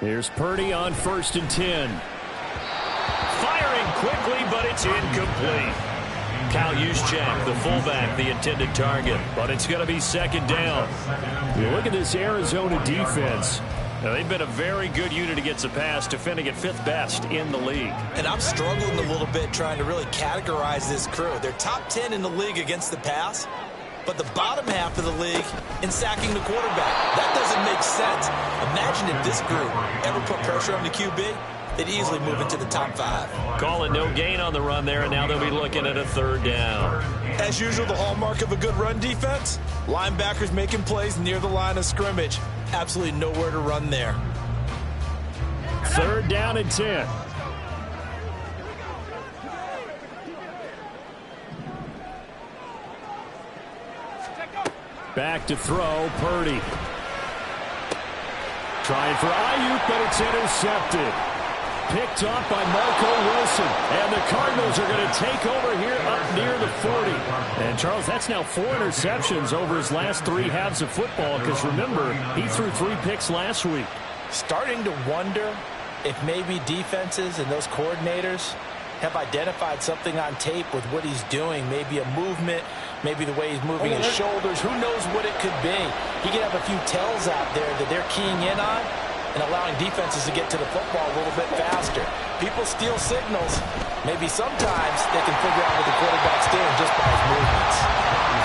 Here's Purdy on 1st and 10. Firing quickly, but it's incomplete. Kyle Juszczyk, the fullback, the intended target, but it's going to be 2nd down. You look at this Arizona defense. Now, they've been a very good unit against the pass, defending at 5th best in the league. And I'm struggling a little bit trying to really categorize this crew. They're top 10 in the league against the pass, but the bottom half of the league in sacking the quarterback. That doesn't make sense. Imagine if this group ever put pressure on the QB, they'd easily move into the top 5. Call it no gain on the run there, and now they'll be looking at a 3rd down. As usual, the hallmark of a good run defense, linebackers making plays near the line of scrimmage. Absolutely nowhere to run there. 3rd down and 10. Back to throw, Purdy. Trying for Ayuk, but it's intercepted. Picked off by Marco Wilson. And the Cardinals are going to take over here up near the 40. And, Charles, that's now 4 interceptions over his last 3 halves of football. Because, remember, he threw 3 picks last week. Starting to wonder if maybe defenses and those coordinators have identified something on tape with what he's doing. Maybe a movement, maybe the way he's moving his shoulders. Who knows what it could be? He could have a few tells out there that they're keying in on and allowing defenses to get to the football a little bit faster. People steal signals. Maybe sometimes they can figure out what the quarterback's doing just by his movements.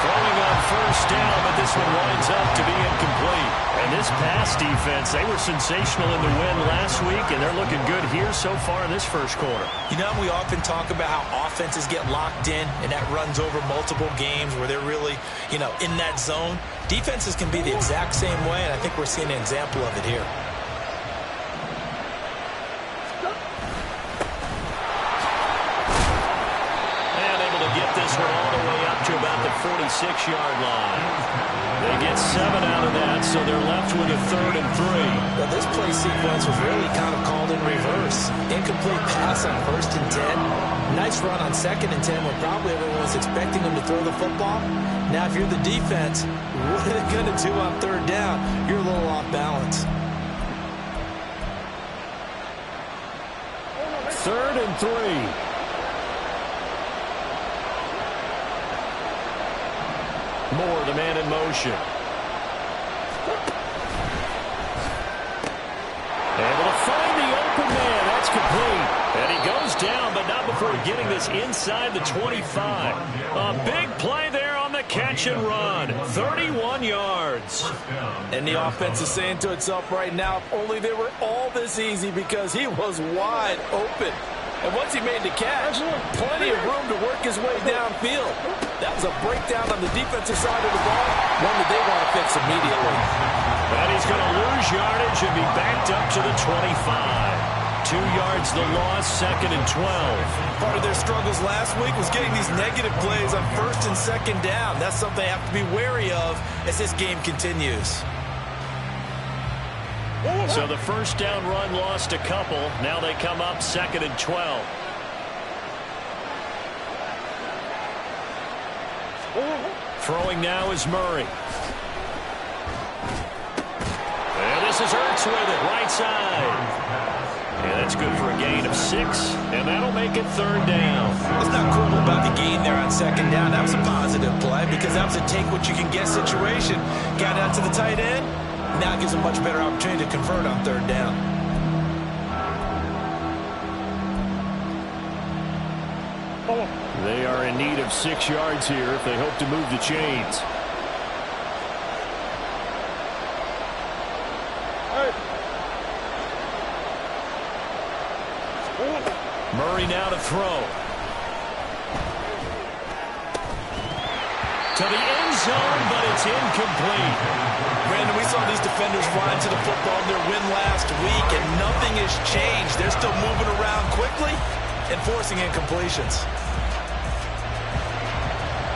Throwing on 1st down, but this one winds up to be incomplete. And this pass defense, they were sensational in the win last week, and they're looking good here so far in this 1st quarter. You know, we often talk about how offenses get locked in, and that runs over multiple games where they're really, in that zone. Defenses can be the exact same way, and I think we're seeing an example of it here. This one all the way up to about the 46-yard line. They get 7 out of that, so they're left with a 3rd and 3. Well, this play sequence was really kind of called in reverse. Incomplete pass on 1st and 10. Nice run on 2nd and 10 when probably everyone was expecting them to throw the football. Now, if you're the defense, what are they going to do on 3rd down? You're a little off balance. 3rd and 3. Moore, the man in motion. Able to find the open man. That's complete. And he goes down, but not before getting this inside the 25. A big play there on the catch and run. 31 yards. And the offense is saying to itself right now, if only they were all this easy, because he was wide open. And once he made the catch, plenty of room to work his way downfield. That was a breakdown on the defensive side of the ball, one that they want to fix immediately. And he's going to lose yardage and be backed up to the 25. 2 yards the loss, 2nd and 12. Part of their struggles last week was getting these negative plays on 1st and 2nd down. That's something they have to be wary of as this game continues. So the 1st down run lost a couple. Now they come up 2nd and 12. Throwing now is Murray. And this is Ertz with it, right side. And that's good for a gain of 6, and that'll make it 3rd down. It's not cool about the gain there on 2nd down. That was a positive play because that was a take-what-you-can-get situation. Got out to the tight end. Now it gives a much better opportunity to convert on 3rd down. They are in need of 6 yards here if they hope to move the chains. Murray now to throw. To the end zone, but it's incomplete. Brandon, we saw these defenders run to the football in their win last week, and nothing has changed. They're still moving around quickly and forcing incompletions.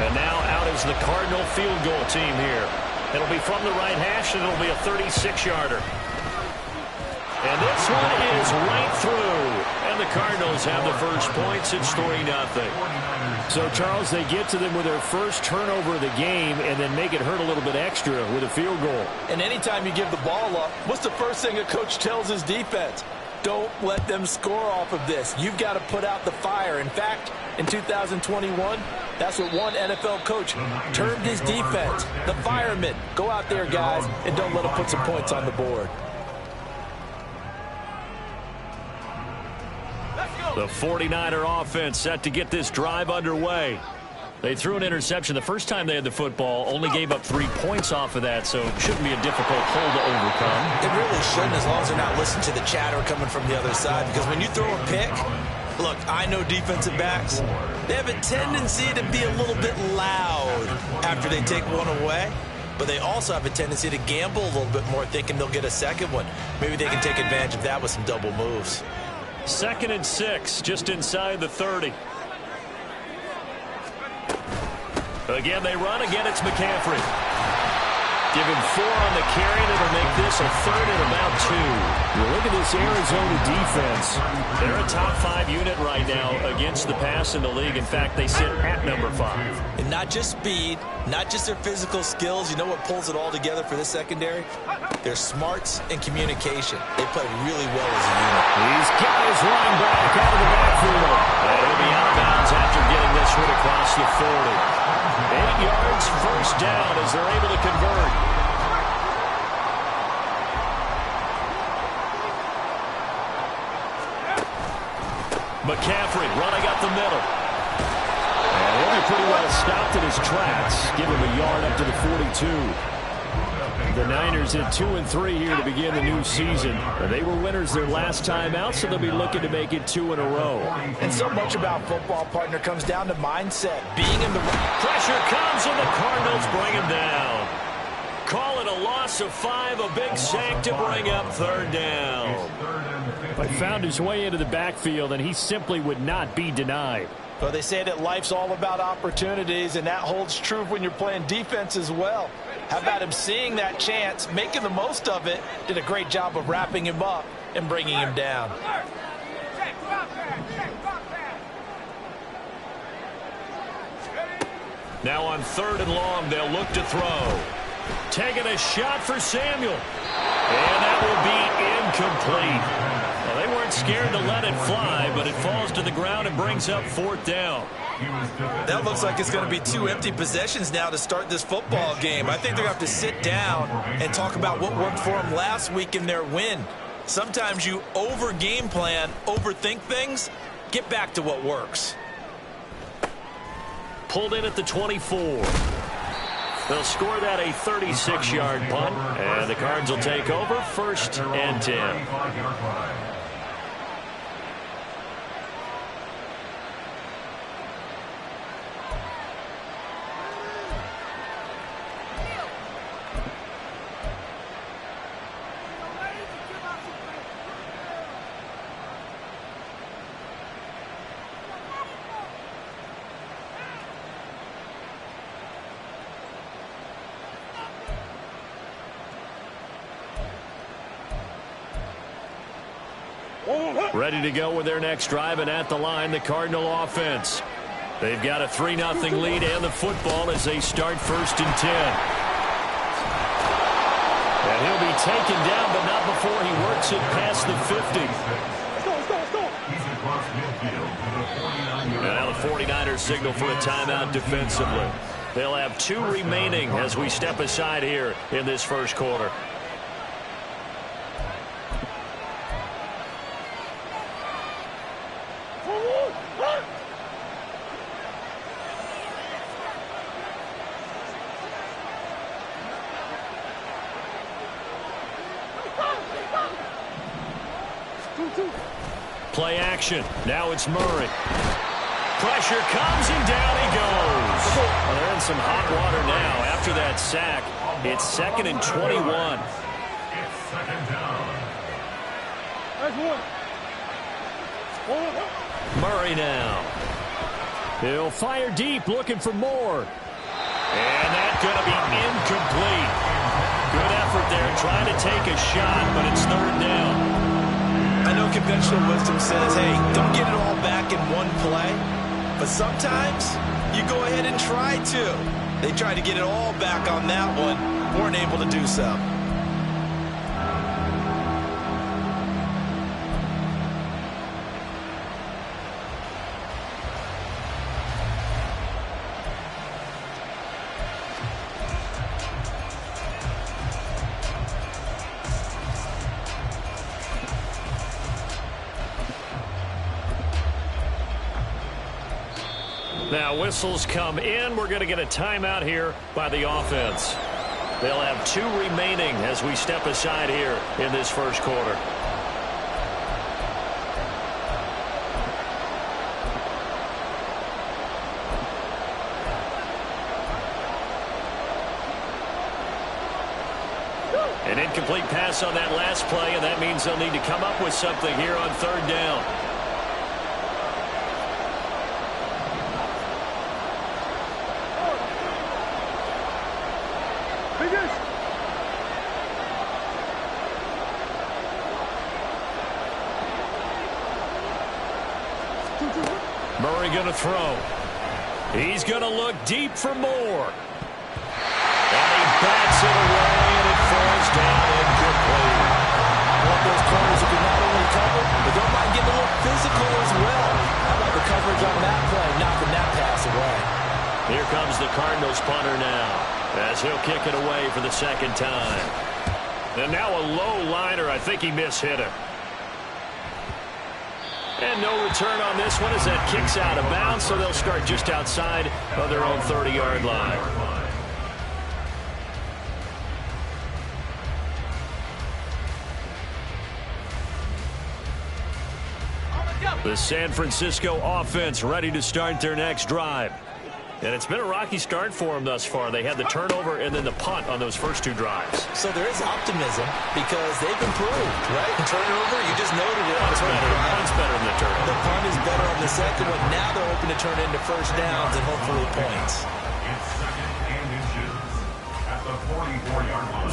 And now out is the Cardinal field goal team here. It'll be from the right hash, and it'll be a 36-yarder. And this one is right through. And the Cardinals have the first points. It's 3-0. So, Charles, they get to them with their first turnover of the game and then make it hurt a little bit extra with a field goal. And anytime you give the ball up, what's the first thing a coach tells his defense? Don't let them score off of this. You've got to put out the fire. In fact, in 2021, that's what one NFL coach termed his defense, the firemen. Go out there, guys, and don't let them put some points on the board. The 49er offense set to get this drive underway. They threw an interception the first time they had the football, only gave up 3 points off of that, so it shouldn't be a difficult hole to overcome. It really shouldn't, as long as they're not listening to the chatter coming from the other side, because when you throw a pick, look, I know defensive backs, they have a tendency to be a little bit loud after they take one away, but they also have a tendency to gamble a little bit more, thinking they'll get a second one. Maybe they can take advantage of that with some double moves. 2nd and 6, just inside the 30. Again, they run. Again, it's McCaffrey. Give him 4 on the carry, and it'll make this a 3rd and about 2. Well, look at this Arizona defense. They're a top 5 unit right now against the pass in the league. In fact, they sit at number 5. And not just speed, not just their physical skills. You know what pulls it all together for this secondary? Their smarts and communication. They play really well as a unit. He's got his running back out of the backfield. And he'll be out of bounds after getting this one across the 40. 8 yards, first down as they're able to convert. McCaffrey running up the middle. And he'll be pretty well stopped in his tracks. Give him a yard up to the 42. The Niners at 2-3 here to begin the new season. They were winners their last time out, so they'll be looking to make it 2 in a row. And so much about football, partner, comes down to mindset. Being in the pressure comes, and the Cardinals bring him down. Call it a loss of 5, a big sack to bring up 3rd down. But found his way into the backfield, and he simply would not be denied. Well, they say that life's all about opportunities, and that holds true when you're playing defense as well. How about him seeing that chance, making the most of it, did a great job of wrapping him up and bringing him down. Now on 3rd and long, they'll look to throw. Taking a shot for Samuel. And that will be incomplete. Well, they weren't scared to let it fly, but it falls to the ground and brings up 4th down. That looks like it's going to be 2 empty possessions now to start this football game. I think they're going to have to sit down and talk about what worked for them last week in their win. Sometimes you over-game plan, overthink things. Get back to what works. Pulled in at the 24. They'll score that a 36-yard punt, and the Cards will take over 1st and 10. Ready to go with their next drive, and at the line, the Cardinal offense. They've got a 3-0 lead and the football as they start 1st and 10. And he'll be taken down, but not before he works it past the 50. And now the 49ers signal for a timeout defensively. They'll have 2 remaining as we step aside here in this first quarter. Play action. Now it's Murray. Pressure comes, and down he goes. Well, they're in some hot water now. After that sack, it's 2nd and 21. Murray now. He'll fire deep, looking for more. And that's going to be incomplete. Good effort there, trying to take a shot, but it's 3rd down. I know conventional wisdom says, hey, don't get it all back in one play. But sometimes you go ahead and try to. They tried to get it all back on that one. Weren't able to do so. Now whistles come in. We're going to get a timeout here by the offense. They'll have 2 remaining as we step aside here in this first quarter. An incomplete pass on that last play, and that means they'll need to come up with something here on 3rd down. Murray going to throw. He's going to look deep for more. And he bats it away, and it falls down incomplete. One of those corners who can not only cover, but don't mind getting a little physical as well. How about the coverage on that play, knocking that pass away? Here comes the Cardinals punter now, as he'll kick it away for the 2nd time. And now a low liner. I think he mishit it. And no return on this one as that kicks out of bounds, so they'll start just outside of their own 30-yard line. The San Francisco offense ready to start their next drive. And it's been a rocky start for them thus far. They had the turnover and then the punt on those first 2 drives. So there is optimism because they've improved, right? Turnover, you just noted it. Punt's better than the turnover. The punt is better on the second one. Now they're hoping to turn into first downs and hopefully points.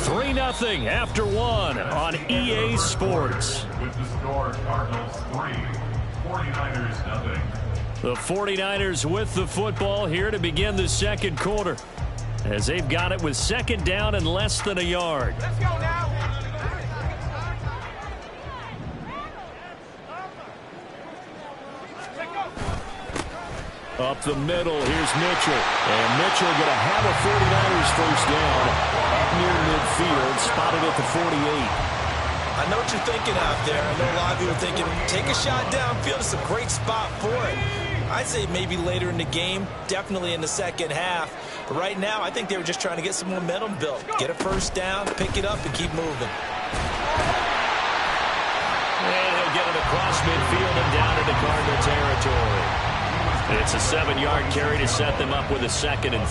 3-0 after 1 on EA Sports. With the score, Cardinals 3, 49ers 0. The 49ers with the football here to begin the second quarter, as they've got it with 2nd down and less than a yard. Let's go now. Up the middle, here's Mitchell. And Mitchell going to have a 49ers first down up near midfield, spotted at the 48. I know what you're thinking out there. I know a lot of you are thinking, take a shot downfield. It's a great spot for it. I'd say maybe later in the game, definitely in the second half. But right now, I think they were just trying to get some momentum built. Get a first down, pick it up, and keep moving. And he'll get it across midfield and down into Cardinal territory. It's a 7-yard carry to set them up with a 2nd and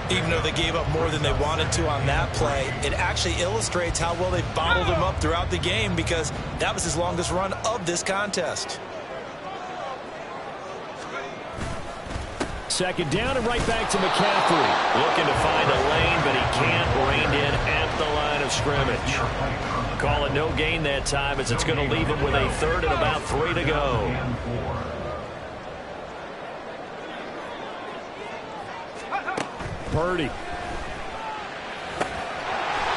3. Even though they gave up more than they wanted to on that play, it actually illustrates how well they bottled him up throughout the game because that was his longest run of this contest. 2nd down and right back to McCaffrey. Looking to find a lane, but he can't rein in at the line of scrimmage. Call it no gain that time as it's going to leave him with a 3rd and about 3 to go. Purdy.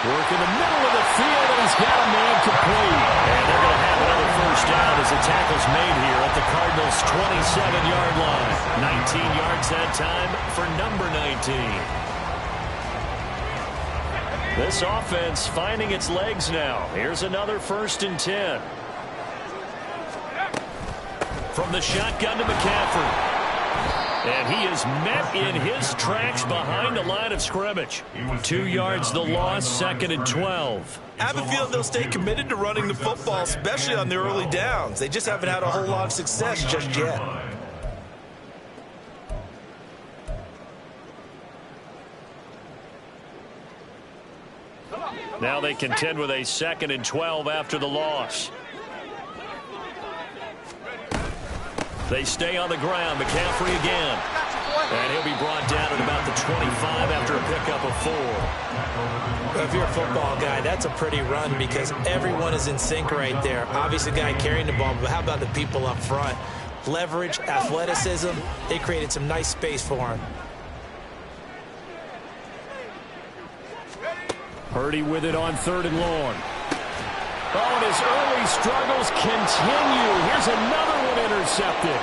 Work in the middle of the field, and he's got a man complete. And they're going to have another first down as the tackle's made here at the Cardinals' 27-yard line. 19 yards that time for number 19. This offense finding its legs now. Here's another 1st and 10. From the shotgun to McCaffrey. And he is met in his tracks behind the line of scrimmage. 2 yards the loss, 2nd and 12. I have a feeling they'll stay committed to running the football, especially on the early downs. They just haven't had a whole lot of success just yet. Now they contend with a 2nd and 12 after the loss. They stay on the ground. McCaffrey again. And he'll be brought down at about the 25 after a pickup of 4. If you're a football guy, that's a pretty run because everyone is in sync right there. Obviously, the guy carrying the ball, but how about the people up front? Leverage, athleticism, they created some nice space for him. Purdy with it on 3rd and long. Oh, and his early struggles continue. Here's another one intercepted.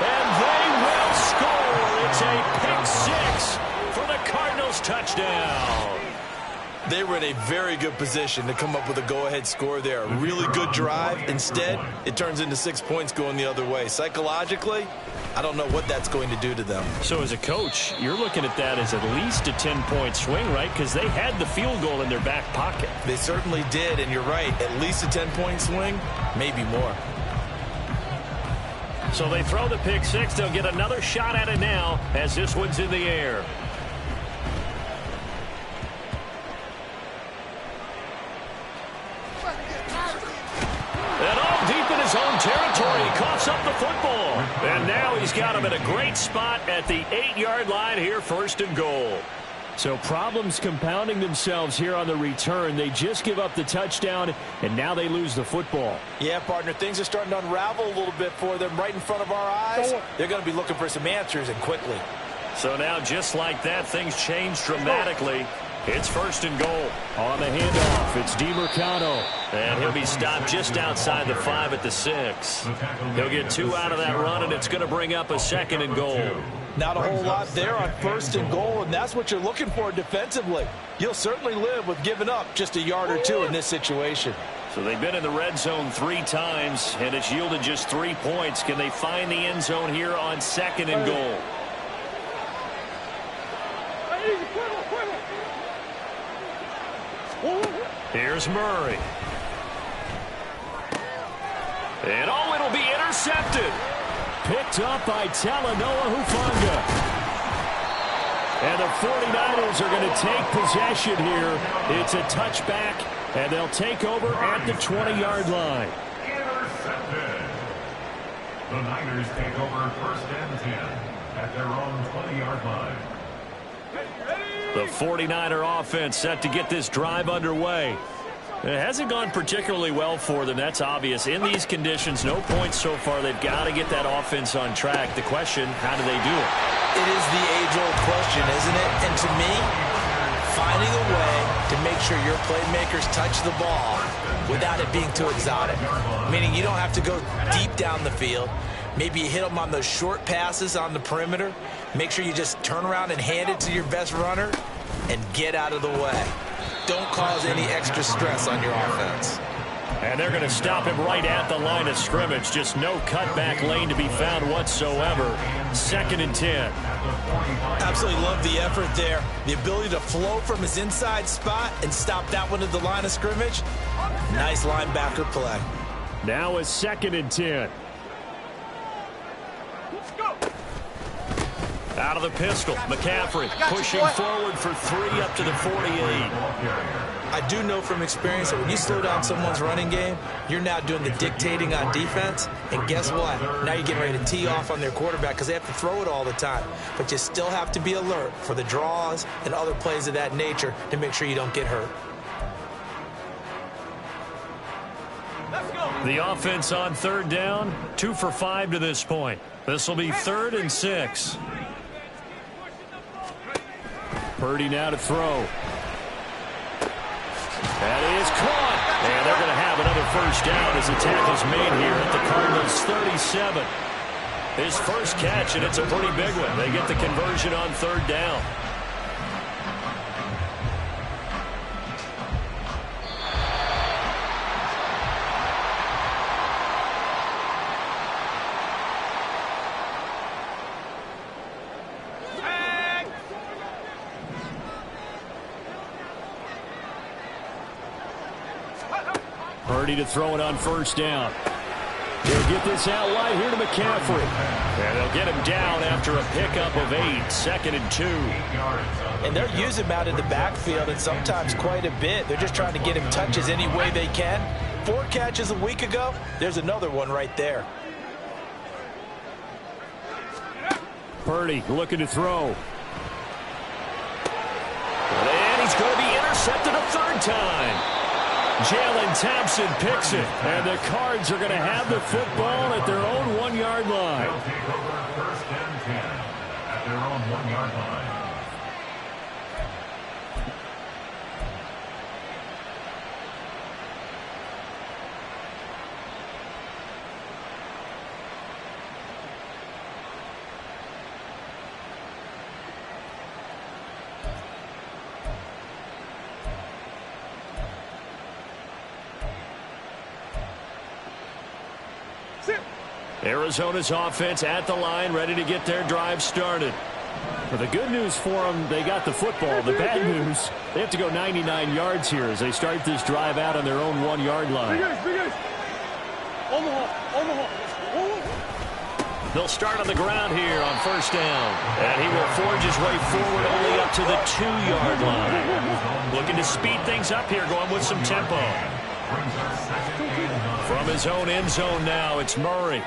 And they will score. It's a pick 6 for the Cardinals touchdown. They were in a very good position to come up with a go-ahead score there. A really good drive. Instead, it turns into 6 points going the other way. Psychologically, I don't know what that's going to do to them. So as a coach, you're looking at that as at least a 10-point swing, right? Because they had the field goal in their back pocket. They certainly did, and you're right. At least a 10-point swing, maybe more. So they throw the pick 6. They'll get another shot at it now as this one's in the air. And all deep in his own territory, he coughs up the football. And now he's got him in a great spot at the 8-yard line here, 1st and goal. So problems compounding themselves here on the return. They just give up the touchdown, and now they lose the football. Yeah, partner, things are starting to unravel a little bit for them right in front of our eyes. They're going to be looking for some answers, and quickly. So now, just like that, things change dramatically. It's 1st and goal. On the handoff, it's DiMercado. And he'll be stopped just outside the 5 at the 6. He'll get 2 out of that run, and it's going to bring up a 2nd and goal. Not a whole lot there on 1st and goal, and that's what you're looking for defensively. You'll certainly live with giving up just a yard or 2 in this situation. So they've been in the red zone 3 times, and it's yielded just 3 points. Can they find the end zone here on 2nd and goal? Here's Murray. And oh, it'll be intercepted. Picked up by Talanoa Hufanga. And the 49ers are going to take possession here. It's a touchback, and they'll take over at the 20-yard line. Intercepted. The Niners take over 1st and 10 at their own 20-yard line. The 49er offense set to get this drive underway. It hasn't gone particularly well for them. That's obvious. In these conditions, no points so far. They've got to get that offense on track. The question, how do they do it? It is the age-old question, isn't it? And to me, finding a way to make sure your playmakers touch the ball without it being too exotic. Meaning you don't have to go deep down the field. Maybe you hit them on those short passes on the perimeter. Make sure you just turn around and hand it to your best runner and get out of the way. Don't cause any extra stress on your offense. And they're going to stop him right at the line of scrimmage. Just no cutback lane to be found whatsoever. 2nd and 10. Absolutely love the effort there. The ability to flow from his inside spot and stop that one at the line of scrimmage. Nice linebacker play. Now it's 2nd and 10. Out of the pistol, McCaffrey pushing forward for 3 up to the 48. I do know from experience that when you slow down someone's running game, you're now doing the dictating on defense. And guess what? Now you're getting ready to tee off on their quarterback because they have to throw it all the time. But you still have to be alert for the draws and other plays of that nature to make sure you don't get hurt. The offense on 3rd down, 2 for 5 to this point. This will be 3rd and 6. Purdy now to throw. That is caught. And they're going to have another 1st down as the tackle's made here at the Cardinals' 37. His first catch, and it's a pretty big one. They get the conversion on 3rd down. Purdy to throw it on 1st down. He'll get this out wide here to McCaffrey. And they'll get him down after a pickup of 8. 2nd and 2. And they're using him out in the backfield and sometimes quite a bit. They're just trying to get him touches any way they can. 4 catches a week ago. There's another one right there. Purdy looking to throw. And he's going to be intercepted a 3rd time. Jalen Thompson picks it. And the Cards are going to have the football at their own 1-yard line. They'll take over 1st and 10 at their own 1-yard line. Arizona's offense at the line, ready to get their drive started. But the good news for them, they got the football. The bad news, they have to go 99 yards here as they start this drive out on their own 1-yard line. They'll start on the ground here on 1st down. And he will forge his way forward only up to the 2-yard line. Looking to speed things up here, going with some tempo. From his own end zone now, it's Murray.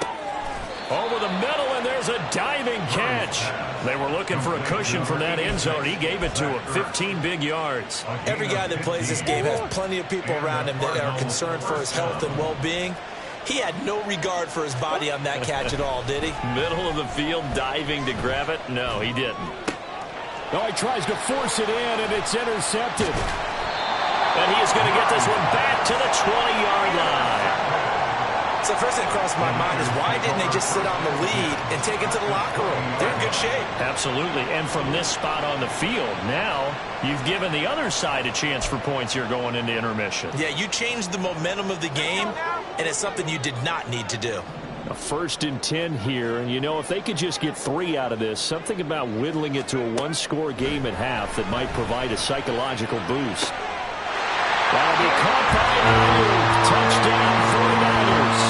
Over the middle, and there's a diving catch. They were looking for a cushion from that end zone. He gave it to him. 15 big yards. Every guy that plays this game has plenty of people around him that are concerned for his health and well-being. He had no regard for his body on that catch at all, did he? Middle of the field, diving to grab it? No, he didn't. Oh, he tries to force it in, and it's intercepted. And he is going to get this one back to the 20-yard line. So the first thing that crossed my mind is why didn't they just sit on the lead and take it to the locker room? They're in good shape. Absolutely. And from this spot on the field, now you've given the other side a chance for points here going into intermission. Yeah, you changed the momentum of the game, and it's something you did not need to do. A 1st and 10 here, and you know, if they could just get 3 out of this, something about whittling it to a 1-score game at half that might provide a psychological boost. That'll be caught by Ayuk. Touchdown 49ers.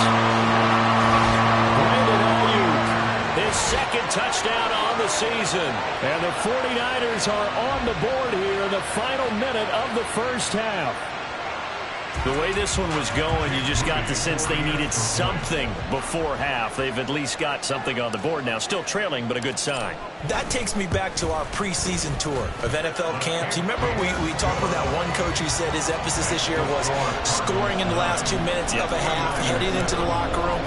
Brandon Ayuk, his 2nd touchdown on the season. And the 49ers are on the board here in the final minute of the 1st half. The way this one was going, you just got the sense they needed something before half. They've at least got something on the board now. Still trailing, but a good sign. That takes me back to our preseason tour of NFL camps. You remember we talked with that one coach who said his emphasis this year was scoring in the last 2 minutes of a half, heading into the locker room.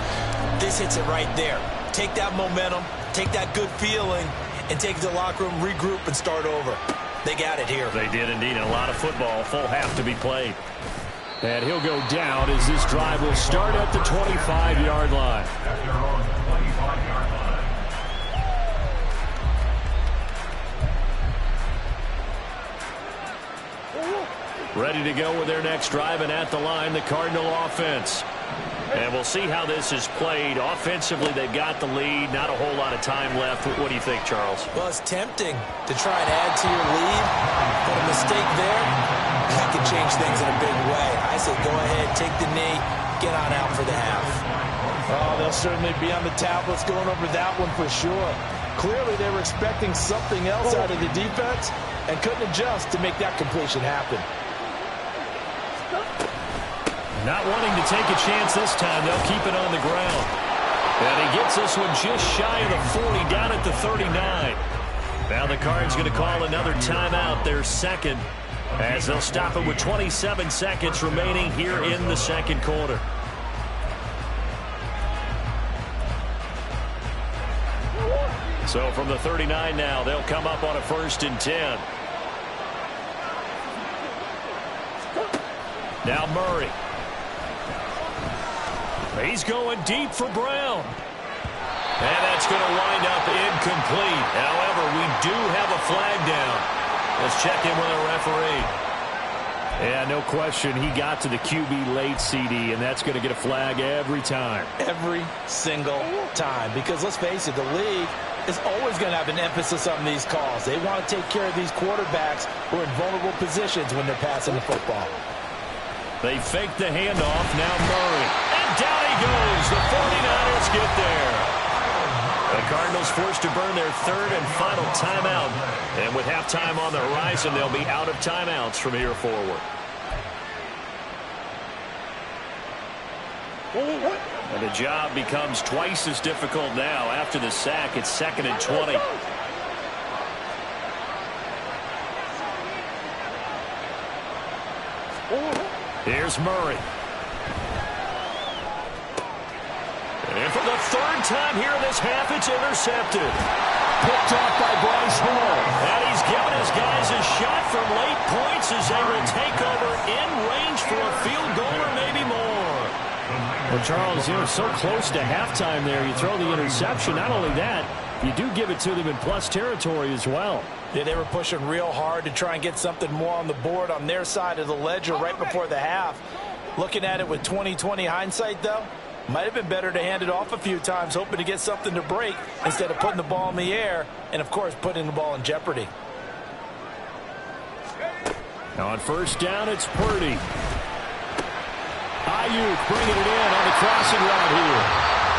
This hits it right there. Take that momentum, take that good feeling, and take it to the locker room, regroup, and start over. They got it here. They did indeed. A lot of football, full half to be played. And he'll go down as this drive will start at the 25-yard line. At their own 25-yard line. Ready to go with their next drive, and at the line, the Cardinal offense. And we'll see how this is played. Offensively, they've got the lead. Not a whole lot of time left. What do you think, Charles? Well, it's tempting to try and add to your lead, but a mistake there, that could change things in a big way. I say go ahead, take the knee, get on out for the half. Oh, they'll certainly be on the tablets going over that one for sure. Clearly, they were expecting something else out of the defense and couldn't adjust to make that completion happen. Not wanting to take a chance this time. They'll keep it on the ground. And he gets this one just shy of the 40, down at the 39. Now the Cards going to call another timeout, their 2nd, as they'll stop it with 27 seconds remaining here in the 2nd quarter. So from the 39 now, they'll come up on a 1st and 10. Now Murray. He's going deep for Brown. And that's going to wind up incomplete. However, we do have a flag down. Let's check in with our referee. Yeah, no question. He got to the QB late, CD, and that's going to get a flag every time. Every single time. Because let's face it, the league is always going to have an emphasis on these calls. They want to take care of these quarterbacks who are in vulnerable positions when they're passing the football. They fake the handoff. Now Murray. And down he goes. The 49ers get there. The Cardinals forced to burn their 3rd and final timeout. And with halftime on the horizon, they'll be out of timeouts from here forward. And the job becomes twice as difficult now. After the sack, it's 2nd and 20. Here's Murray. And for the 3rd time here in this half, it's intercepted. Picked off by Bryce Hall. And he's given his guys a shot from late points as they will take over in range for a field goal or maybe more. Well, Charles, so close to halftime there. You throw the interception. Not only that, you do give it to them in plus territory as well. Yeah, they were pushing real hard to try and get something more on the board on their side of the ledger right before the half. Looking at it with 20/20 hindsight, though, might have been better to hand it off a few times, hoping to get something to break instead of putting the ball in the air and, of course, putting the ball in jeopardy. On 1st down, it's Purdy. Ayuk bringing it in on the crossing route here.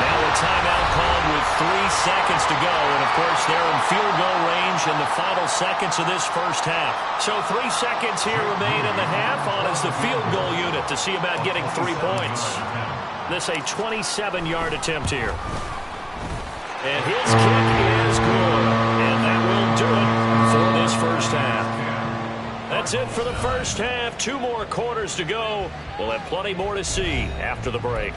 Now a timeout called with 3 seconds to go. And, of course, they're in field goal range in the final seconds of this first half. So 3 seconds here remain in the half on as the field goal unit to see about getting 3 points. This a 27-yard attempt here. And his kick is good. And that will do it for this first half. That's it for the first half. 2 more quarters to go. We'll have plenty more to see after the break.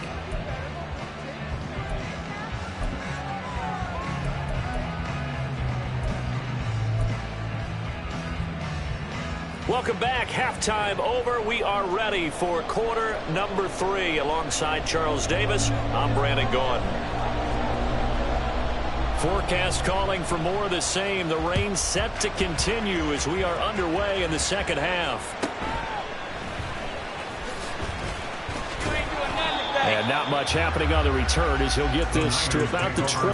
Welcome back. Halftime over. We are ready for quarter number 3. Alongside Charles Davis, I'm Brandon Gaughan. Forecast calling for more of the same. The rain set to continue as we are underway in the second half. And not much happening on the return as he'll get this to about the 20.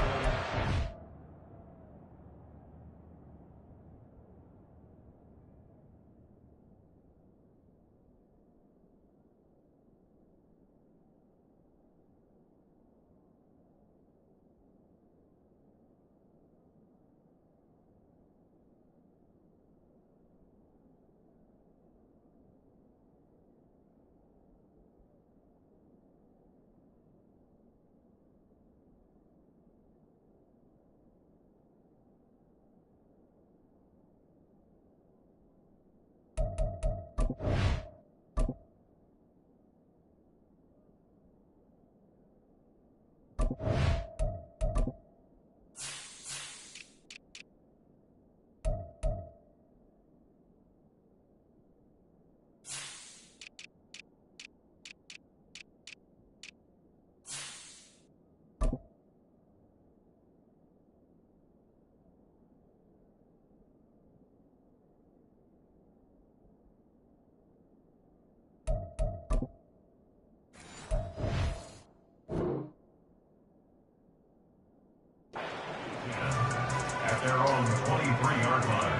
At their own 23-yard line.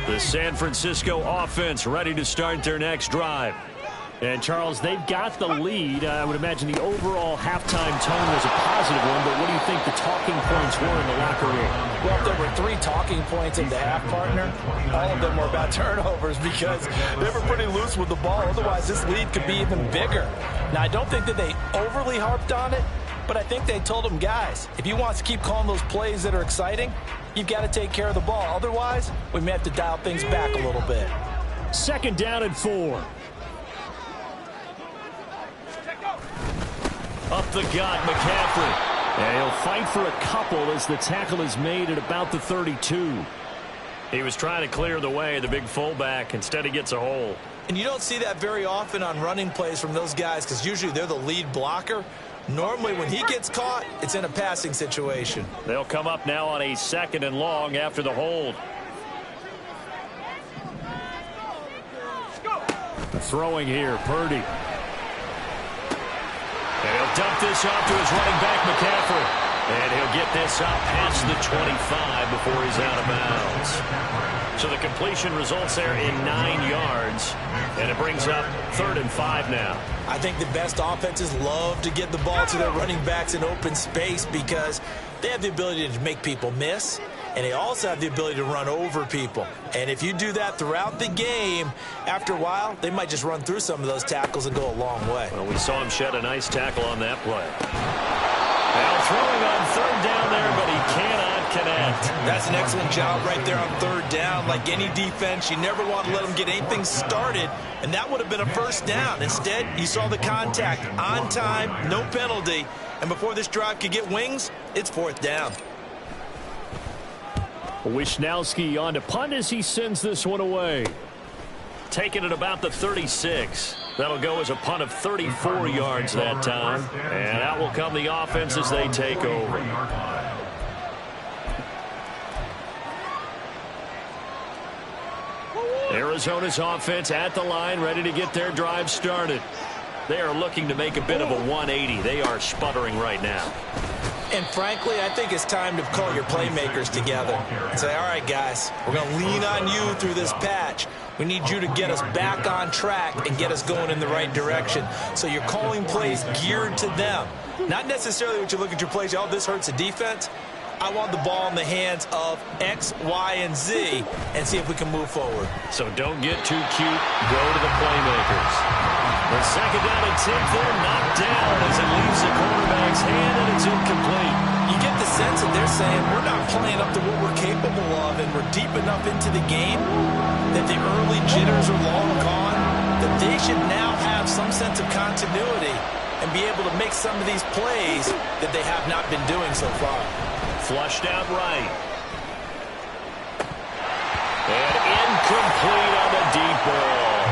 The San Francisco offense ready to start their next drive. And, Charles, they've got the lead. I would imagine the overall halftime tone was a positive one, but what do you think the talking points were in the locker room? Well, if there were 3 talking points in the half, partner, all of them were about turnovers because they were pretty loose with the ball. Otherwise, this lead could be even bigger. Now, I don't think that they overly harped on it, but I think they told them, guys, if you want to keep calling those plays that are exciting, you've got to take care of the ball. Otherwise, we may have to dial things back a little bit. 2nd down and 4. Up the gut, McCaffrey. And he'll fight for a couple as the tackle is made at about the 32. He was trying to clear the way, the big fullback. Instead, he gets a hole. And you don't see that very often on running plays from those guys because usually they're the lead blocker. Normally, when he gets caught, it's in a passing situation. They'll come up now on a 2nd and long after the hold. Throwing here, Purdy. And he'll dump this off to his running back, McCaffrey. And he'll get this up past the 25 before he's out of bounds. So the completion results there in 9 yards. And it brings up 3rd and 5 now. I think the best offenses love to get the ball to their running backs in open space because they have the ability to make people miss. and they also have the ability to run over people. And if you do that throughout the game, after a while, they might just run through some of those tackles and go a long way. Well, we saw him shed a nice tackle on that play. Now throwing on third down there, but he cannot connect. That's an excellent job right there on third down. Like any defense, you never want to let them get anything started, and that would have been a first down. Instead, you saw the contact on time, no penalty, and before this drive could get wings, it's fourth down. Wishnowski on to punt as he sends this one away. Taking it about the 36. That'll go as a punt of 34 yards that time. And out will come the offense as they take over. Arizona's offense at the line, ready to get their drive started. They are looking to make a bit of a 180. They are sputtering right now. And frankly, I think it's time to call your playmakers together and say, all right, guys, we're going to lean on you through this patch. We need you to get us back on track and get us going in the right direction. So you're calling plays geared to them. Not necessarily what you look at your plays, oh, this hurts the defense. I want the ball in the hands of X, Y, and Z and see if we can move forward. So don't get too cute. Go to the playmakers. The second down and 10 there, knocked down as it leaves the quarterback's hand, and it's incomplete. You get the sense that they're saying we're not playing up to what we're capable of, and we're deep enough into the game that the early jitters are long gone, that they should now have some sense of continuity and be able to make some of these plays that they have not been doing so far. Flushed out right. And incomplete on the deep ball.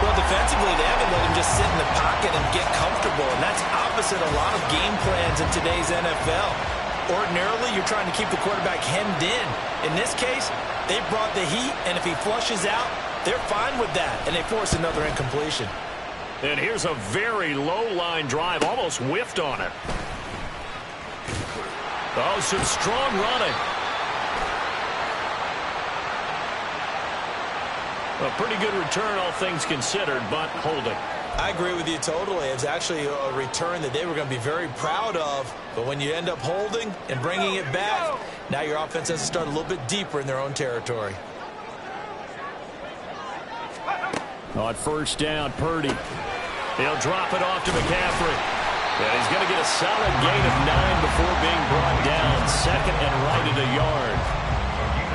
Well, defensively, they haven't let him just sit in the pocket and get comfortable, and that's opposite a lot of game plans in today's NFL. Ordinarily, you're trying to keep the quarterback hemmed in. In this case, they brought the heat, and if he flushes out, they're fine with that, and they force another incompletion. And here's a very low-line drive, almost whiffed on it. Oh, some strong running. A pretty good return, all things considered, but holding. I agree with you totally. It's actually a return that they were going to be very proud of. But when you end up holding and bringing it back, now your offense has to start a little bit deeper in their own territory. On first down, Purdy. He'll drop it off to McCaffrey. And he's going to get a solid gain of 9 before being brought down. Second and right at a yard.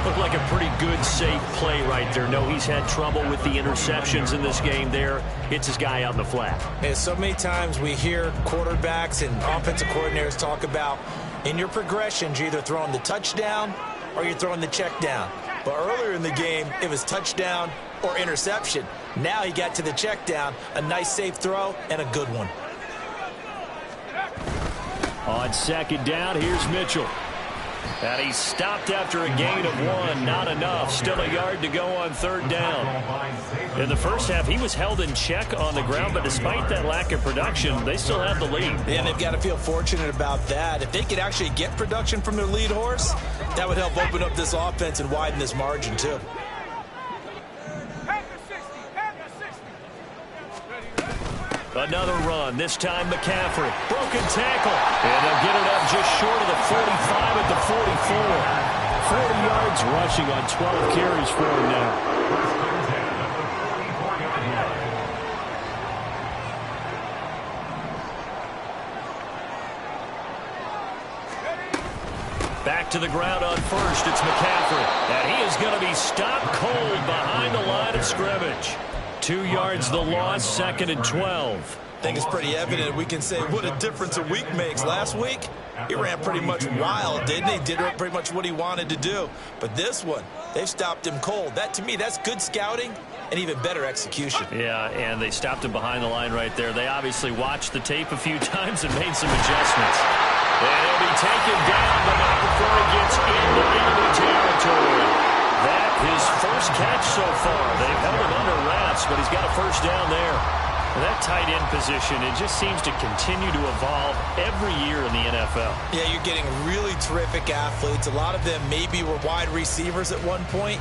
Looked like a pretty good, safe play right there. No, he's had trouble with the interceptions in this game there. It's his guy out in the flat. And so many times we hear quarterbacks and offensive coordinators talk about in your progressions, you're either throwing the touchdown or you're throwing the check down. But earlier in the game, it was touchdown or interception. Now he got to the check down, a nice safe throw, and a good one. On second down, here's Mitchell. And he stopped after a gain of 1. Not enough. Still a yard to go on third down. In the first half, he was held in check on the ground, but despite that lack of production, they still have the lead. And they've got to feel fortunate about that. If they could actually get production from their lead horse, that would help open up this offense and widen this margin, too. Another run, this time McCaffrey. Broken tackle. And they'll get it up just short of the 45 at the 44. 40 yards rushing on 12 carries for him now. Back to the ground on first. It's McCaffrey. And he is going to be stopped cold behind the line of scrimmage. 2 yards the loss, second and 12. I think it's pretty evident. We can say what a difference a week makes. Last week, he ran pretty much wild, didn't he? Did pretty much what he wanted to do. But this one, they've stopped him cold. That, to me, that's good scouting and even better execution. Yeah, and they stopped him behind the line right there. They obviously watched the tape a few times and made some adjustments. And he'll be taken down, but not before he gets into enemy territory. That his first catch so far. They've held him under wraps, but he's got a first down there. And that tight end position, it just seems to continue to evolve every year in the NFL. Yeah, you're getting really terrific athletes. A lot of them maybe were wide receivers at one point.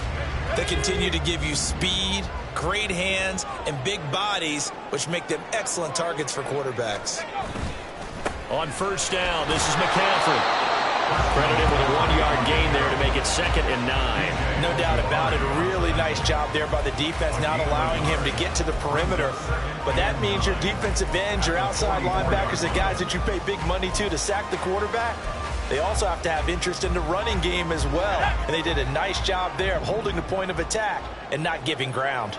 They continue to give you speed, great hands, and big bodies, which make them excellent targets for quarterbacks. On first down, this is McCaffrey. Credited with a 1-yard gain there to make it 2nd and 9. No doubt about it. A really nice job there by the defense, not allowing him to get to the perimeter. But that means your defensive ends, your outside linebackers, the guys that you pay big money to sack the quarterback, they also have to have interest in the running game as well. And they did a nice job there of holding the point of attack and not giving ground.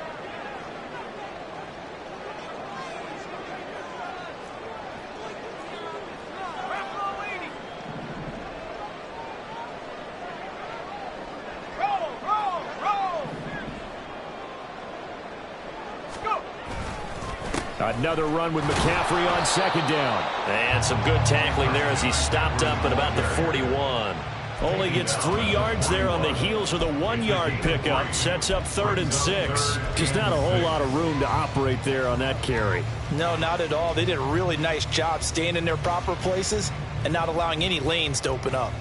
Another run with McCaffrey on 2nd down. And some good tackling there as he stopped up at about the 41. Only gets 3 yards there on the heels of the 1-yard pickup. Sets up 3rd and 6. Just not a whole lot of room to operate there on that carry. No, not at all. They did a really nice job staying in their proper places and not allowing any lanes to open up.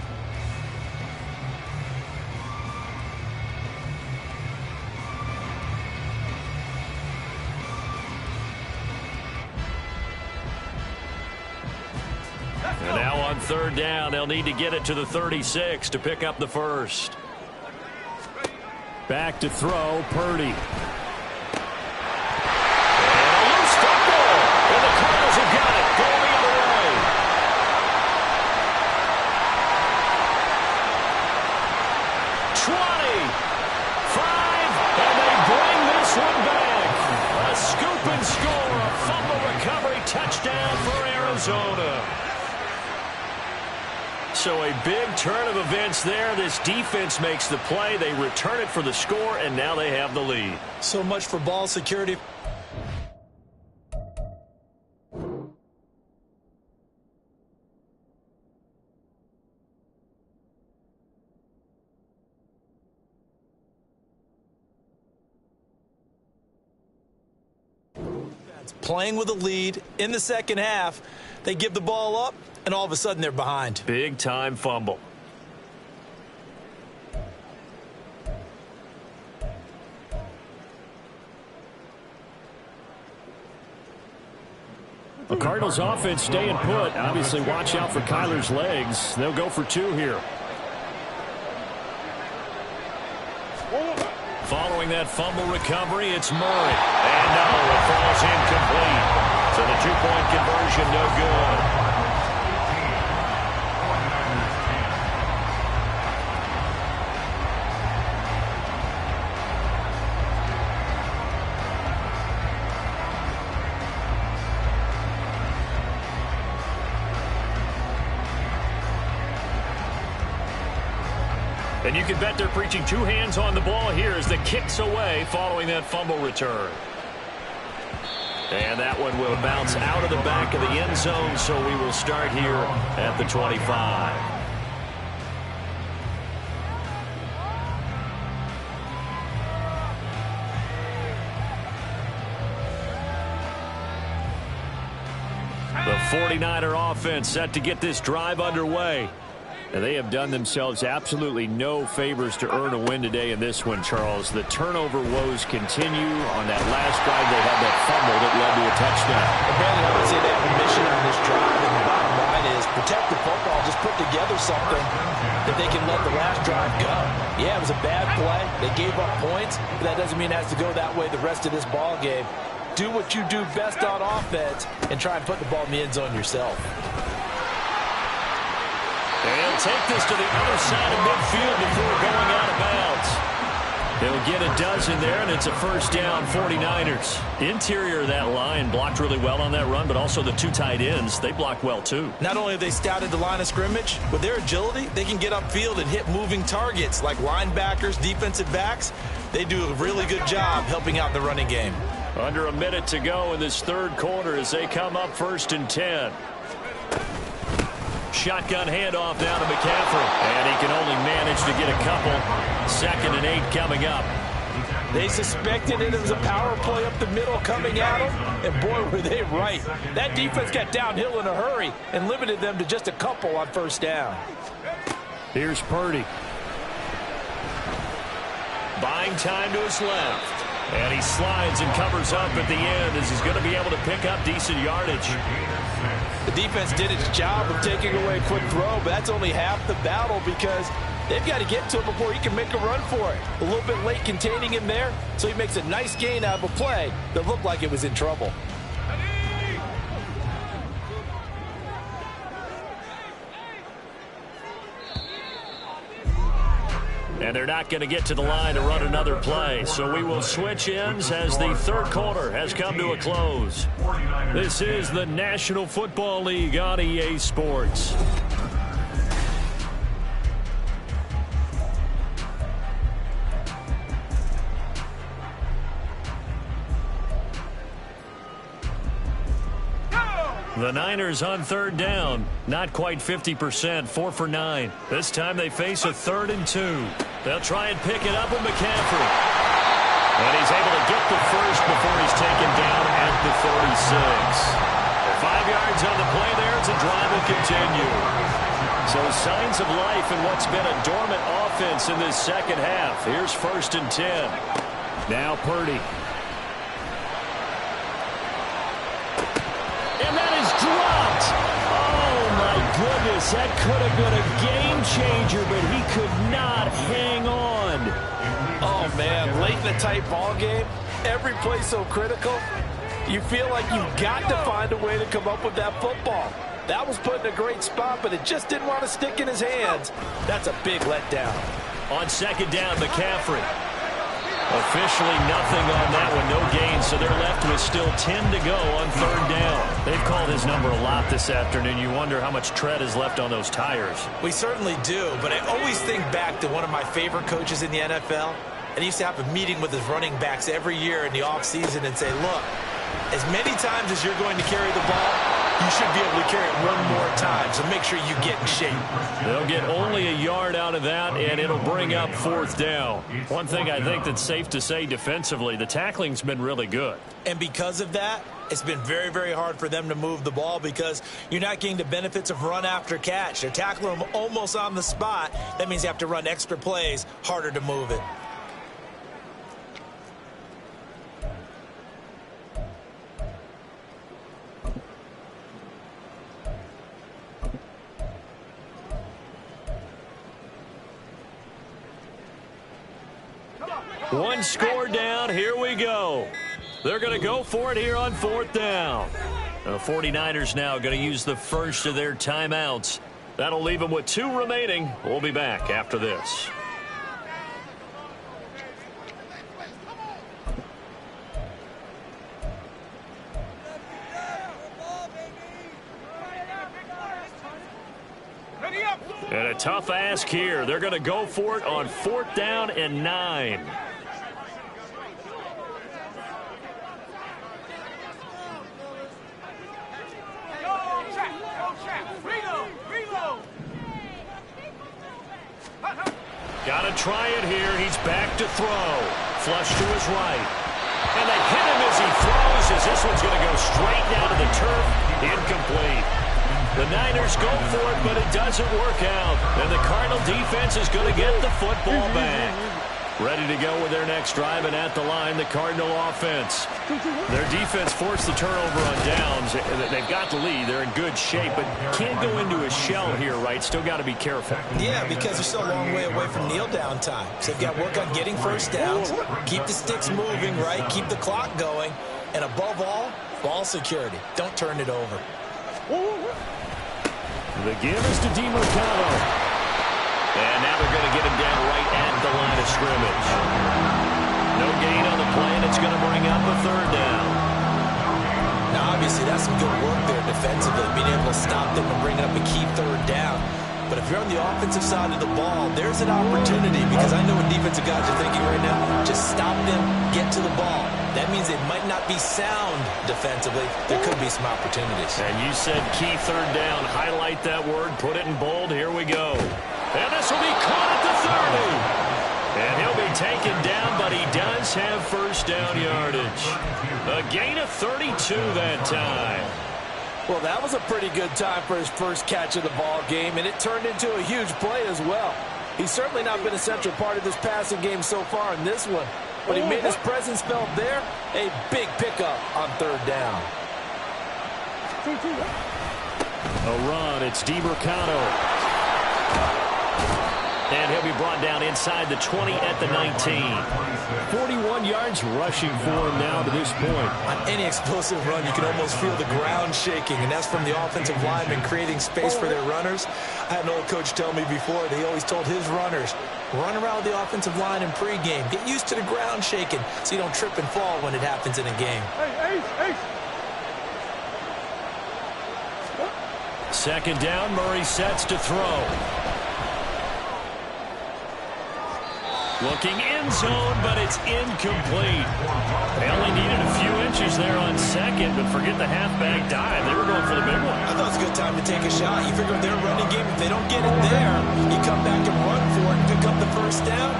And now on 3rd down, they'll need to get it to the 36 to pick up the 1st. Back to throw, Purdy. And a loose fumble. And the Cardinals have got it. Going the other way. And they bring this one back. A scoop and score. A fumble recovery touchdown for Arizona. So a big turn of events there. This defense makes the play. They return it for the score, and now they have the lead. So much for ball security. Playing with a lead in the 2nd half. They give the ball up, and all of a sudden they're behind. Big time fumble. The Cardinals offense staying put. Obviously watch out for Kyler's legs. They'll go for 2 here. Following that fumble recovery, it's Murray. And no, it falls incomplete. So the 2-point conversion no good. And you can bet they're preaching 2 hands on the ball here as the kick's away following that fumble return. And that one will bounce out of the back of the end zone, so we will start here at the 25. The 49er offense set to get this drive underway. And they have done themselves absolutely no favors to earn a win today in this one, Charles. The turnover woes continue. On that last drive, they had that fumble that led to a touchdown. Brandon, I would say they have a mission on this drive, and the bottom line is protect the football. Just put together something that they can let the last drive go. Yeah, it was a bad play. They gave up points, but that doesn't mean it has to go that way the rest of this ball game. Do what you do best on offense and try and put the ball in the end zone yourself. They'll take this to the other side of midfield before going out of bounds. They'll get a dozen there, and it's a 1st down, 49ers. Interior of that line blocked really well on that run, but also the 2 tight ends, they blocked well too. Not only have they scouted the line of scrimmage, with their agility, they can get upfield and hit moving targets like linebackers, defensive backs. They do a really good job helping out the running game. Under a minute to go in this 3rd quarter as they come up 1st and 10. Shotgun handoff down to McCaffrey. And he can only manage to get a couple. 2nd and 8 coming up. They suspected it was a power play up the middle coming at them. And boy, were they right. That defense got downhill in a hurry and limited them to just a couple on 1st down. Here's Purdy. Buying time to his left. And he slides and covers up at the end as he's going to be able to pick up decent yardage. The defense did its job of taking away a quick throw, but that's only half the battle because they've got to get to him before he can make a run for it. A little bit late containing him there, so he makes a nice gain out of a play that looked like it was in trouble. And they're not going to get to the line to run another play. So we will switch ends as the third quarter has come to a close. This is the National Football League on EA Sports. The Niners on third down. Not quite 50%, 4 for 9. This time they face a 3rd and 2. They'll try and pick it up with McCaffrey. And he's able to get the first before he's taken down at the 36. 5 yards on the play there as the drive will continue. So signs of life in what's been a dormant offense in this second half. Here's 1st and 10. Now Purdy. Dropped. Oh, my goodness. That could have been a game changer, but he could not hang on. Oh, man. Late in a tight ball game, every play so critical, you feel like you've got to find a way to come up with that football. That was put in a great spot, but it just didn't want to stick in his hands. That's a big letdown. On 2nd down, McCaffrey. Officially nothing on that one, no gain, so they're left with still 10 to go on 3rd down. They've called his number a lot this afternoon. You wonder how much tread is left on those tires. We certainly do, but I always think back to one of my favorite coaches in the NFL, and he used to have a meeting with his running backs every year in the offseason and say, look, as many times as you're going to carry the ball, you should be able to carry it one more time, so make sure you get in shape. They'll get only a yard out of that, and it'll bring up 4th down. One thing I think that's safe to say defensively, the tackling's been really good. And because of that, it's been very, very hard for them to move the ball because you're not getting the benefits of run after catch. They're tackling them almost on the spot. That means you have to run extra plays, harder to move it. One score down. Here we go. They're going to go for it here on 4th down. The 49ers now going to use the first of their timeouts. That'll leave them with 2 remaining. We'll be back after this. And a tough ask here. They're going to go for it on 4th down and 9. Got to try it here. He's back to throw. Flush to his right. And they hit him as he throws, as this one's going to go straight down to the turf. Incomplete. The Niners go for it, but it doesn't work out. And the Cardinal defense is going to get the football back. Ready to go with their next drive, and at the line, the Cardinal offense. Their defense forced the turnover on downs. They've got the lead. They're in good shape, but can't go into a shell here, right? Still got to be careful. Yeah, because they're still a long way away from kneel down time. So they've got to work on getting first downs, keep the sticks moving, right? Keep the clock going. And above all, ball security. Don't turn it over. The give is to DiMercado. And now they're going to get him down right at the line of scrimmage. No gain on the play, and it's going to bring up a 3rd down. Now, obviously, that's some good work there defensively, being able to stop them and bring up a key 3rd down. But if you're on the offensive side of the ball, there's an opportunity, because I know what defensive guys are thinking right now. Just stop them, get to the ball. That means they might not be sound defensively. There could be some opportunities. And you said key 3rd down. Highlight that word. Put it in bold. Here we go. And this will be caught at the 30. And he'll be taken down, but he does have first down yardage. A gain of 32 that time. Well, that was a pretty good time for his first catch of the ball game, and it turned into a huge play as well. He's certainly not been a central part of this passing game so far in this one, But he made his presence felt there. A big pickup on third down. A run. It's DeMarcano. And he'll be brought down inside the 20 at the 19. 41 yards rushing for him now to this point. On any explosive run, you can almost feel the ground shaking, and that's from the offensive linemen creating space for their runners. I had an old coach tell me before, they always told his runners, run around the offensive line in pregame. Get used to the ground shaking so you don't trip and fall when it happens in a game. Second down, Murray sets to throw. Looking end zone, but it's incomplete. They only needed a few inches there on second, but forget the halfback dive. They were going for the big one. I thought it was a good time to take a shot. You figure their running game, if they don't get it there, you come back and run for it and pick up the first down.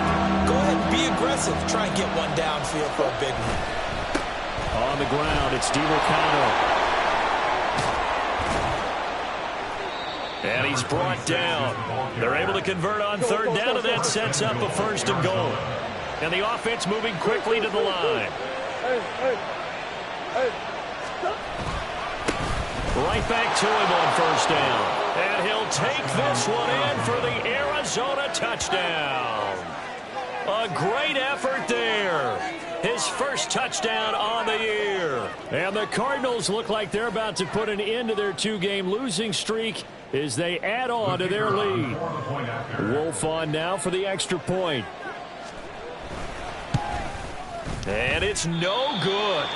Go ahead and be aggressive. Try and get one downfield for a big one. On the ground, it's DeMarcano. And he's brought down. They're able to convert on third down, and that sets up a first and goal. And the offense moving quickly to the line. Right back to him on first down. And he'll take this one in for the Arizona touchdown. A great effort there. His first touchdown on the year. And the Cardinals look like they're about to put an end to their two-game losing streak as they add on to their lead. Wolf on now for the extra point. And it's no good.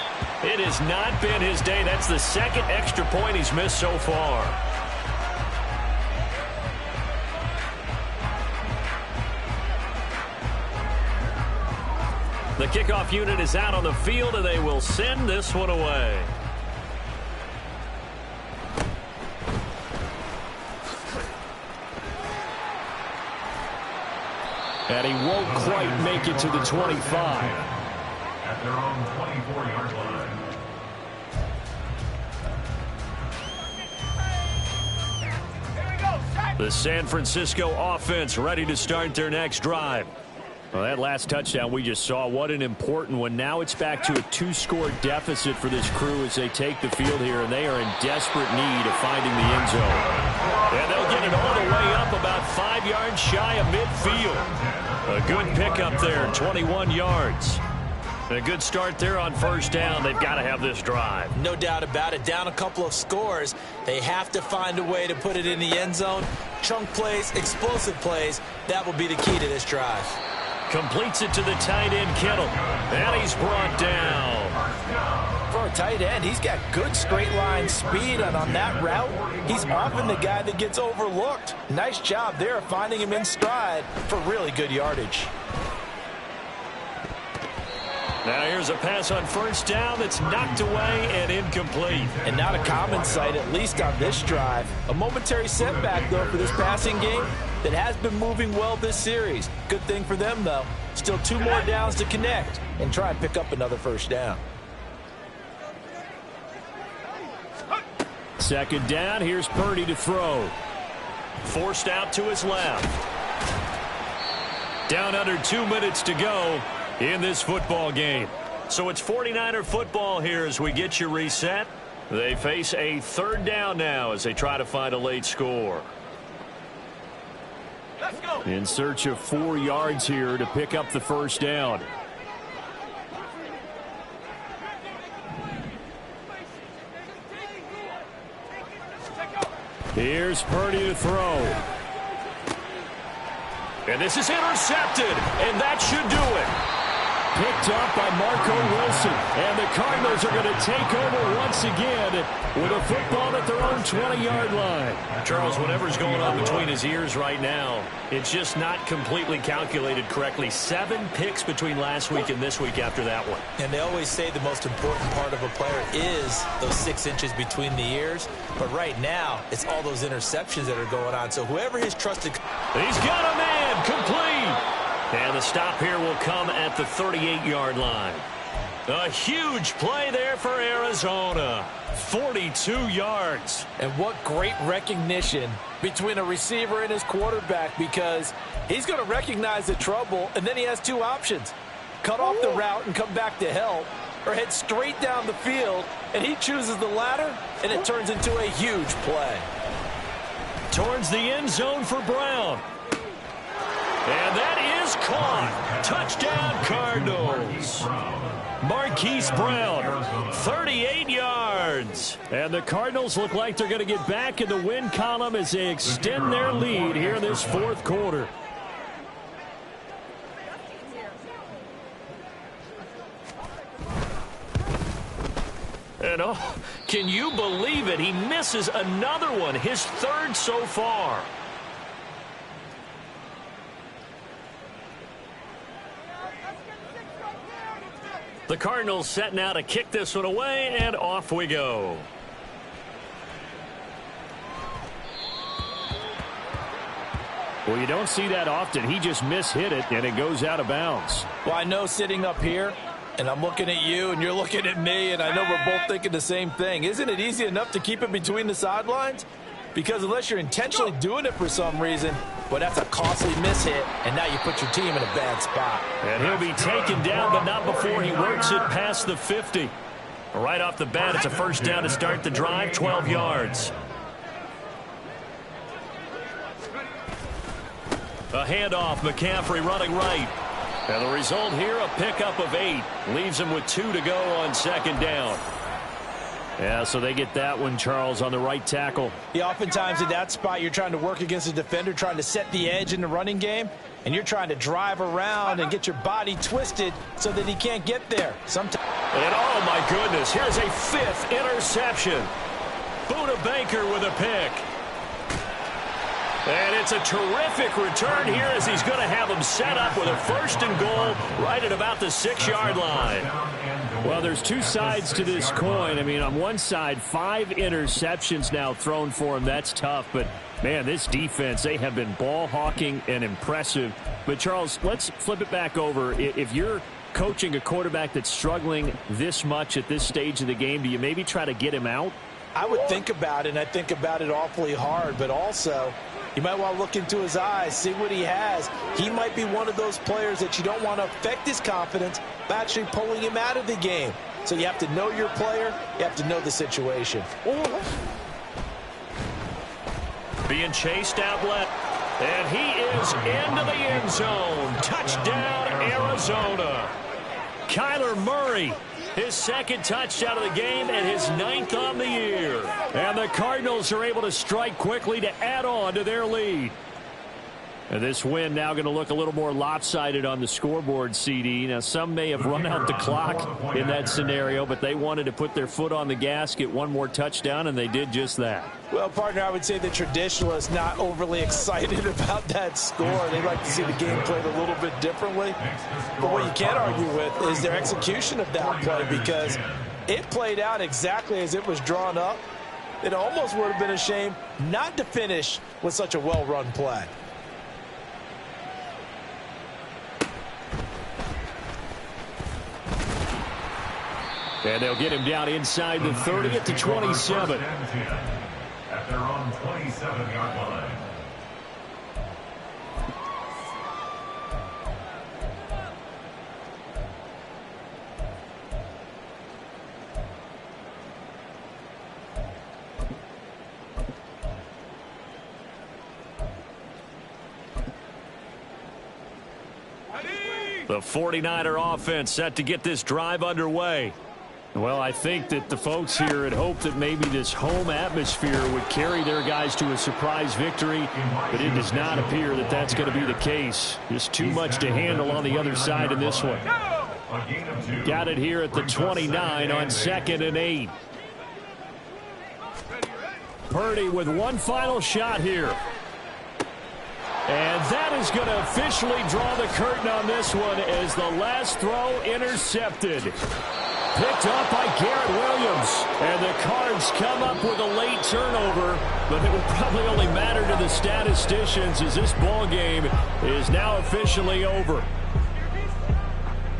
It has not been his day. That's the second extra point he's missed so far. The kickoff unit is out on the field, and they will send this one away. And he won't quite make it to the 25. At their own 24-yard line. The San Francisco offense ready to start their next drive. Well, that last touchdown we just saw, what an important one. Now it's back to a two-score deficit for this crew as they take the field here, and they are in desperate need of finding the end zone. And they'll get it all the way up about 5 yards shy of midfield. A good pickup there, 21 yards. And a good start there on first down. They've got to have this drive. No doubt about it. Down a couple of scores. They have to find a way to put it in the end zone. Chunk plays, explosive plays. That will be the key to this drive. Completes it to the tight end, Kittle. And he's brought down. For a tight end, he's got good straight line speed, and on that route, he's often the guy that gets overlooked. Nice job there of finding him in stride for really good yardage. Now here's a pass on first down that's knocked away and incomplete. And not a common sight, at least on this drive. A momentary setback, though, for this passing game that has been moving well this series. Good thing for them, though. Still 2 more downs to connect and try and pick up another first down. Second down, here's Purdy to throw. Forced out to his left. Down under 2 minutes to go in this football game. So it's 49er football here as we get you reset. They face a third down now as they try to find a late score. Let's go. In search of 4 yards here to pick up the first down. Here's Purdy to throw. And this is intercepted, and that should do it. Picked up by Marco Wilson, and the Cardinals are going to take over once again with a football at their own 20-yard line. Charles, whatever's going on between his ears right now, it's just not completely calculated correctly. 7 picks between last week and this week after that one. And they always say the most important part of a player is those 6 inches between the ears. But right now, it's all those interceptions that are going on. So whoever his trusted... He's got a man, complete. And the stop here will come at the 38-yard line. A huge play there for Arizona. 42 yards. And what great recognition between a receiver and his quarterback, because he's going to recognize the trouble, and then he has 2 options. cut off the route and come back to help, or head straight down the field, and he chooses the latter, and it turns into a huge play. Towards the end zone for Brown. And that is caught. Touchdown, Cardinals. Marquise Brown, 38 yards. And the Cardinals look like they're going to get back in the win column as they extend their lead here in this fourth quarter. And oh, can you believe it? He misses another one, his third so far. The Cardinals set now to kick this one away, and off we go. Well, you don't see that often. He just mishit it, and it goes out of bounds. Well, I know sitting up here, and I'm looking at you, and you're looking at me, and I know we're both thinking the same thing. Isn't it easy enough to keep it between the sidelines? Because unless you're intentionally doing it for some reason, well, that's a costly mishit, and now you put your team in a bad spot. And he'll be taken down, but not before he works it past the 50. Right off the bat, it's a first down to start the drive, 12 yards. A handoff, McCaffrey running right. And the result here, a pickup of 8. Leaves him with 2 to go on second down. Yeah, so they get that one, Charles, on the right tackle. Yeah, oftentimes in that spot, you're trying to work against a defender, trying to set the edge in the running game, and you're trying to drive around and get your body twisted so that he can't get there. Sometimes. And oh my goodness, here's a 5th interception. Buda Baker with a pick. And it's a terrific return here as he's going to have him set up with a 1st and goal right at about the 6-yard line. Well, there's two sides to this coin. I mean, on one side, 5 interceptions now thrown for him. That's tough. But, man, this defense, they have been ball hawking and impressive. But, Charles, let's flip it back over. If you're coaching a quarterback that's struggling this much at this stage of the game, do you maybe try to get him out? I would think about it, and I think about it awfully hard. But also, you might want to look into his eyes, see what he has. He might be one of those players that you don't want to affect his confidence by actually pulling him out of the game. So you have to know your player. You have to know the situation. Being chased out left. And he is into the end zone. Touchdown, Arizona. Kyler Murray, his 2nd touchdown of the game and his 9th on the year. And the Cardinals are able to strike quickly to add on to their lead. And this win now going to look a little more lopsided on the scoreboard, CD. Now, some may have run out the clock in that scenario, but they wanted to put their foot on the gas, get one more touchdown, and they did just that. Well, partner, I would say the traditionalists not overly excited about that score. They'd like to see the game played a little bit differently. But what you can't argue with is their execution of that play, because it played out exactly as it was drawn up. It almost would have been a shame not to finish with such a well-run play. And they'll get him down inside the 30 at the 27. At their own 27-yard line. The 49er offense set to get this drive underway. Well, I think that the folks here had hoped that maybe this home atmosphere would carry their guys to a surprise victory, but it does not appear that that's going to be the case. Just too much to handle on the other side in this one. Got it here at the 29 on 2nd and 8. Purdy with one final shot here. And that is going to officially draw the curtain on this one as the last throw intercepted. Picked up by Garrett Williams. And the Cards come up with a late turnover, but it will probably only matter to the statisticians as this ball game is now officially over.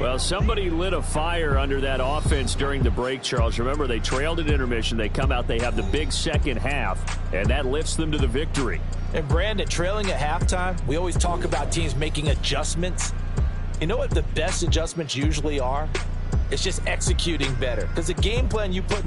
Well, somebody lit a fire under that offense during the break, Charles. Remember, they trailed at intermission. They come out, they have the big second half, and that lifts them to the victory. And Brandon, trailing at halftime, we always talk about teams making adjustments. You know what the best adjustments usually are? It's just executing better. Because the game plan you put